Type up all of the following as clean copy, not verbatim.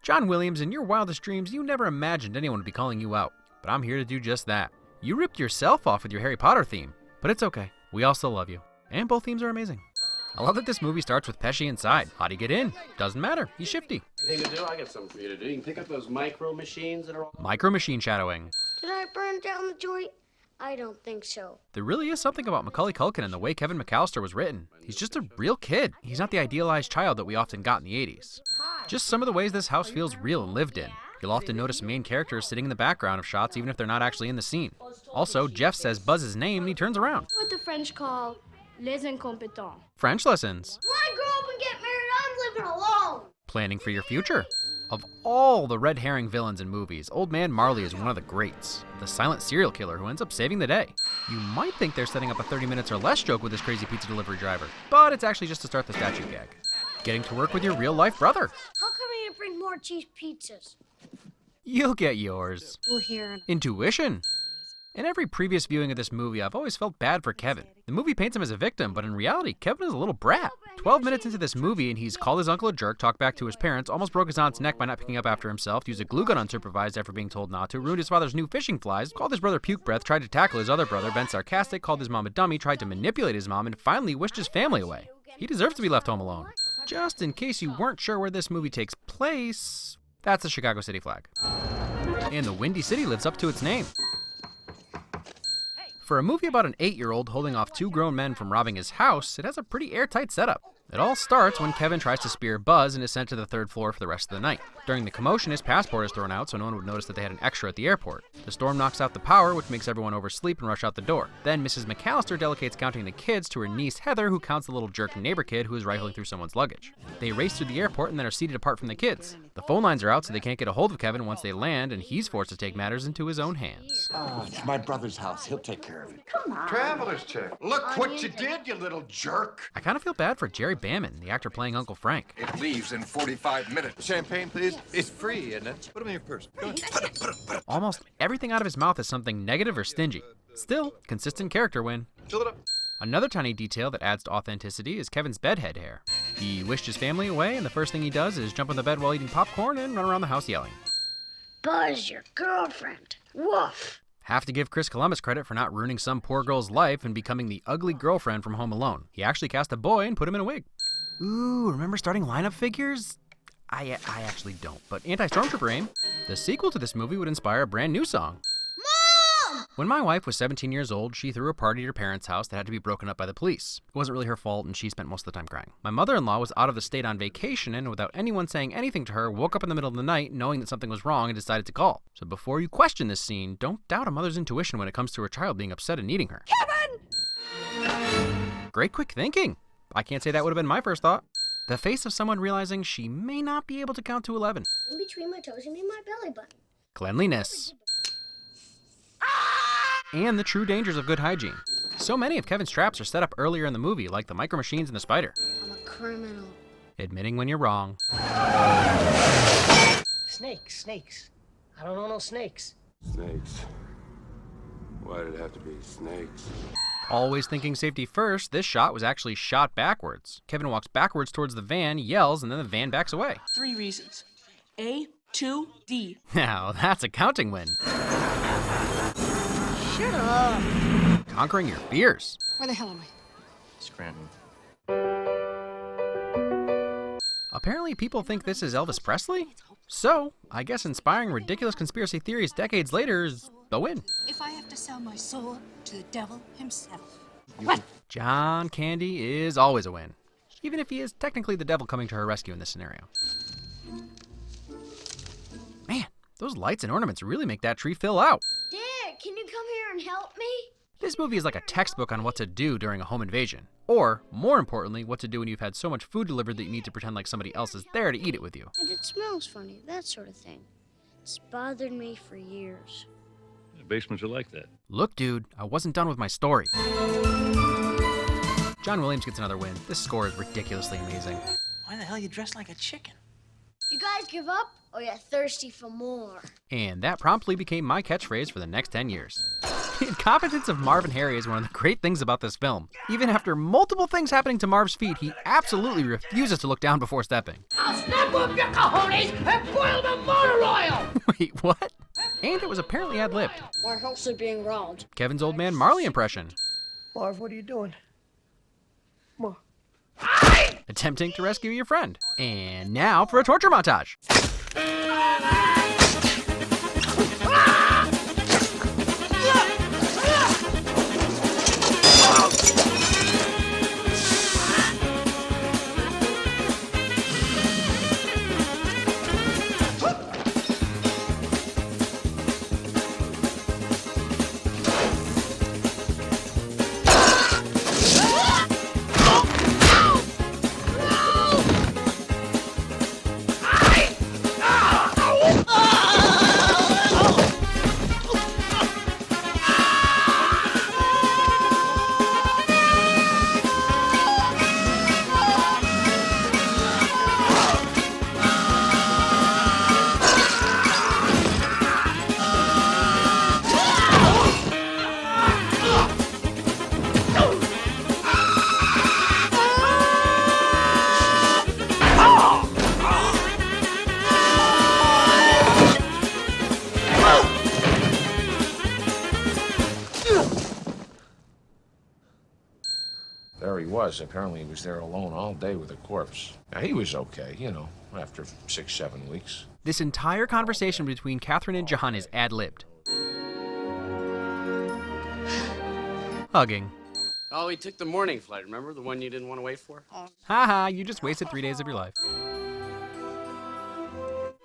John Williams, in your wildest dreams, you never imagined anyone would be calling you out. But I'm here to do just that. You ripped yourself off with your Harry Potter theme. But it's okay. We all still love you. And both themes are amazing. I love that this movie starts with Pesci inside. How'd he get in? Doesn't matter. He's shifty. Anything to do? I got something for you to do. You can pick up those micro machines that are all... Micro machine shadowing. Did I burn down the joint? I don't think so. There really is something about Macaulay Culkin and the way Kevin McAllister was written. He's just a real kid. He's not the idealized child that we often got in the 80s. Just some of the ways this house feels real and lived in. You'll often notice main characters sitting in the background of shots even if they're not actually in the scene. Also, Jeff says Buzz's name and he turns around. What the French call les incompetents. French lessons. When I grow up and get married, I'm living alone. Planning for your future. Of all the red herring villains in movies, Old Man Marley is one of the greats. The silent serial killer who ends up saving the day. You might think they're setting up a 30 minutes or less joke with this crazy pizza delivery driver, but it's actually just to start the statue gag. Getting to work with your real life brother. How come you didn't bring more cheese pizzas? You'll get yours. We're here. Intuition. In every previous viewing of this movie, I've always felt bad for Kevin. The movie paints him as a victim, but in reality, Kevin is a little brat. 12 minutes into this movie, and he's called his uncle a jerk, talked back to his parents, almost broke his aunt's neck by not picking up after himself, used a glue gun unsupervised after being told not to, ruined his father's new fishing flies, called his brother puke breath, tried to tackle his other brother, been sarcastic, called his mom a dummy, tried to manipulate his mom, and finally wished his family away. He deserves to be left home alone. Just in case you weren't sure where this movie takes place, that's the Chicago City flag. And the Windy City lives up to its name. For a movie about an 8-year-old holding off 2 grown men from robbing his house, it has a pretty airtight setup. It all starts when Kevin tries to spear Buzz and is sent to the 3rd floor for the rest of the night. During the commotion, his passport is thrown out so no one would notice that they had an extra at the airport. The storm knocks out the power, which makes everyone oversleep and rush out the door. Then Mrs. McAllister delegates counting the kids to her niece Heather, who counts the little jerk neighbor kid who is rifling through someone's luggage. They race through the airport and then are seated apart from the kids. The phone lines are out so they can't get a hold of Kevin once they land, and he's forced to take matters into his own hands. Oh, it's my brother's house. He'll take care of it. Come on. Traveler's check. Look what you did, you little jerk. I kind of feel bad for Jerry Bammon, the actor playing Uncle Frank. It leaves in 45 minutes. Champagne, please. It's free, isn't it? Put them in your purse. Go ahead. Almost everything out of his mouth is something negative or stingy. Still, consistent character win. Fill it up. Another tiny detail that adds to authenticity is Kevin's bedhead hair. He wished his family away, and the first thing he does is jump on the bed while eating popcorn and run around the house yelling. Buzz, your girlfriend. Woof. Have to give Chris Columbus credit for not ruining some poor girl's life and becoming the ugly girlfriend from Home Alone. He actually cast a boy and put him in a wig. Ooh, remember starting lineup figures? I actually don't, but Anti-Stormtrooper aim. The sequel to this movie would inspire a brand new song. Mom! When my wife was 17 years old, she threw a party at her parents' house that had to be broken up by the police. It wasn't really her fault, and she spent most of the time crying. My mother-in-law was out of the state on vacation, and without anyone saying anything to her, woke up in the middle of the night knowing that something was wrong and decided to call. So before you question this scene, don't doubt a mother's intuition when it comes to her child being upset and needing her. Kevin! Great quick thinking. I can't say that would have been my first thought. The face of someone realizing she may not be able to count to 11. In between my toes and in my belly button. Cleanliness. And the true dangers of good hygiene. So many of Kevin's traps are set up earlier in the movie, like the micro machines and the spider. I'm a criminal. Admitting when you're wrong. Snakes. I don't know no snakes. Snakes. Why did it have to be snakes? Always thinking safety first, this shot was actually shot backwards. Kevin walks backwards towards the van, yells, and then the van backs away. 3 reasons. A, 2, D. Now, that's a counting win. Shut up. Conquering your fears. Where the hell am I? Scranton. Apparently people think this is Elvis Presley? So, I guess inspiring ridiculous conspiracy theories decades later is a win. If I have to sell my soul to the devil himself. What? John Candy is always a win. Even if he is technically the devil coming to her rescue in this scenario. Man, those lights and ornaments really make that tree fill out. Dad, can you come here and help me? This movie is like a textbook on what to do during a home invasion. Or, more importantly, what to do when you've had so much food delivered that you need to pretend like somebody else is there to eat it with you. And it smells funny, that sort of thing. It's bothered me for years. The basements are like that. Look, dude, I wasn't done with my story. John Williams gets another win. This score is ridiculously amazing. Why the hell are you dressed like a chicken? You guys give up, or you're thirsty for more? And that promptly became my catchphrase for the next 10 years. The incompetence of Marv and Harry is one of the great things about this film. Even after multiple things happening to Marv's feet, he absolutely refuses to look down before stepping. I'll snap up your cojones and boil the motor oil! Wait, what? And it was apparently ad-libbed. Our house are being robbed. Kevin's old man Marley impression. Marv, what are you doing? Come on. Attempting to rescue your friend. And now for a torture montage. There he was. Apparently he was there alone all day with a corpse. Now, he was okay, you know, after 6-7 weeks. This entire conversation between Catherine and John is ad-libbed. Hugging. Oh, he took the morning flight, remember? The one you didn't want to wait for? Haha, you just wasted 3 days of your life.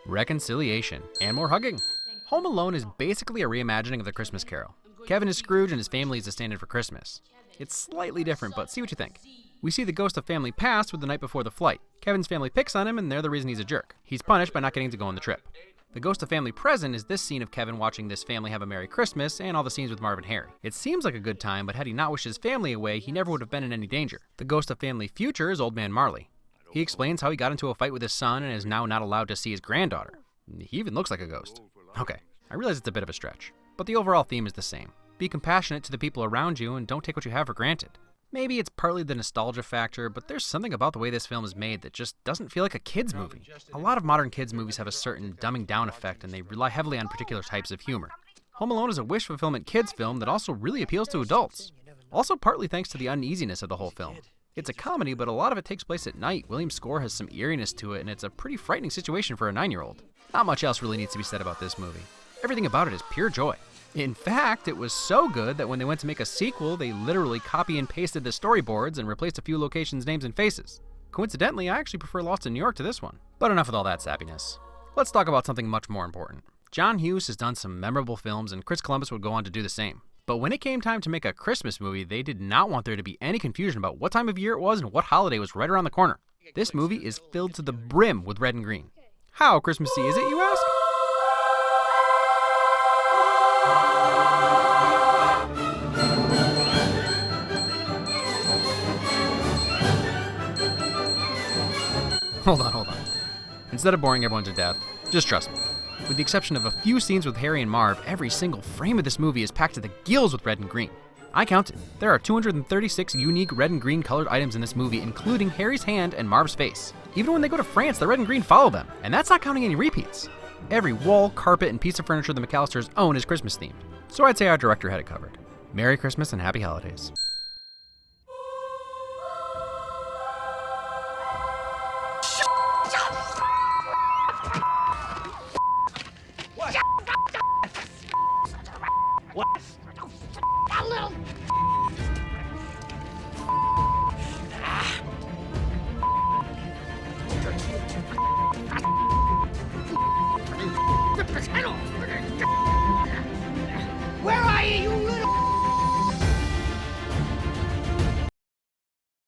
Reconciliation and more hugging. Home Alone is basically a reimagining of The Christmas Carol. Kevin is Scrooge and his family is the stand-in for Christmas. It's slightly different, but see what you think. We see the ghost of family past with the night before the flight. Kevin's family picks on him and they're the reason he's a jerk. He's punished by not getting to go on the trip. The ghost of family present is this scene of Kevin watching this family have a Merry Christmas and all the scenes with Marv and Harry. It seems like a good time, but had he not wished his family away, he never would have been in any danger. The ghost of family future is old man Marley. He explains how he got into a fight with his son and is now not allowed to see his granddaughter. He even looks like a ghost. Okay, I realize it's a bit of a stretch, but the overall theme is the same. Be compassionate to the people around you and don't take what you have for granted. Maybe it's partly the nostalgia factor, but there's something about the way this film is made that just doesn't feel like a kid's movie. A lot of modern kids' movies have a certain dumbing down effect and they rely heavily on particular types of humor. Home Alone is a wish fulfillment kids film that also really appeals to adults. Also partly thanks to the uneasiness of the whole film. It's a comedy, but a lot of it takes place at night. William's score has some eeriness to it, and it's a pretty frightening situation for a 9-year-old. Not much else really needs to be said about this movie. Everything about it is pure joy. In fact, it was so good that when they went to make a sequel, they literally copy and pasted the storyboards and replaced a few locations' names and faces. Coincidentally, I actually prefer Lost in New York to this one. But enough with all that sappiness. Let's talk about something much more important. John Hughes has done some memorable films, and Chris Columbus would go on to do the same. But when it came time to make a Christmas movie, they did not want there to be any confusion about what time of year it was and what holiday was right around the corner. This movie is filled to the brim with red and green. How Christmassy is it, you ask? Hold on. Instead of boring everyone to death, just trust me. With the exception of a few scenes with Harry and Marv, every single frame of this movie is packed to the gills with red and green. I counted. There are 236 unique red and green colored items in this movie, including Harry's hand and Marv's face. Even when they go to France, the red and green follow them, and that's not counting any repeats. Every wall, carpet, and piece of furniture the McAllisters own is Christmas themed. So I'd say our director had it covered. Merry Christmas and Happy Holidays. What? A little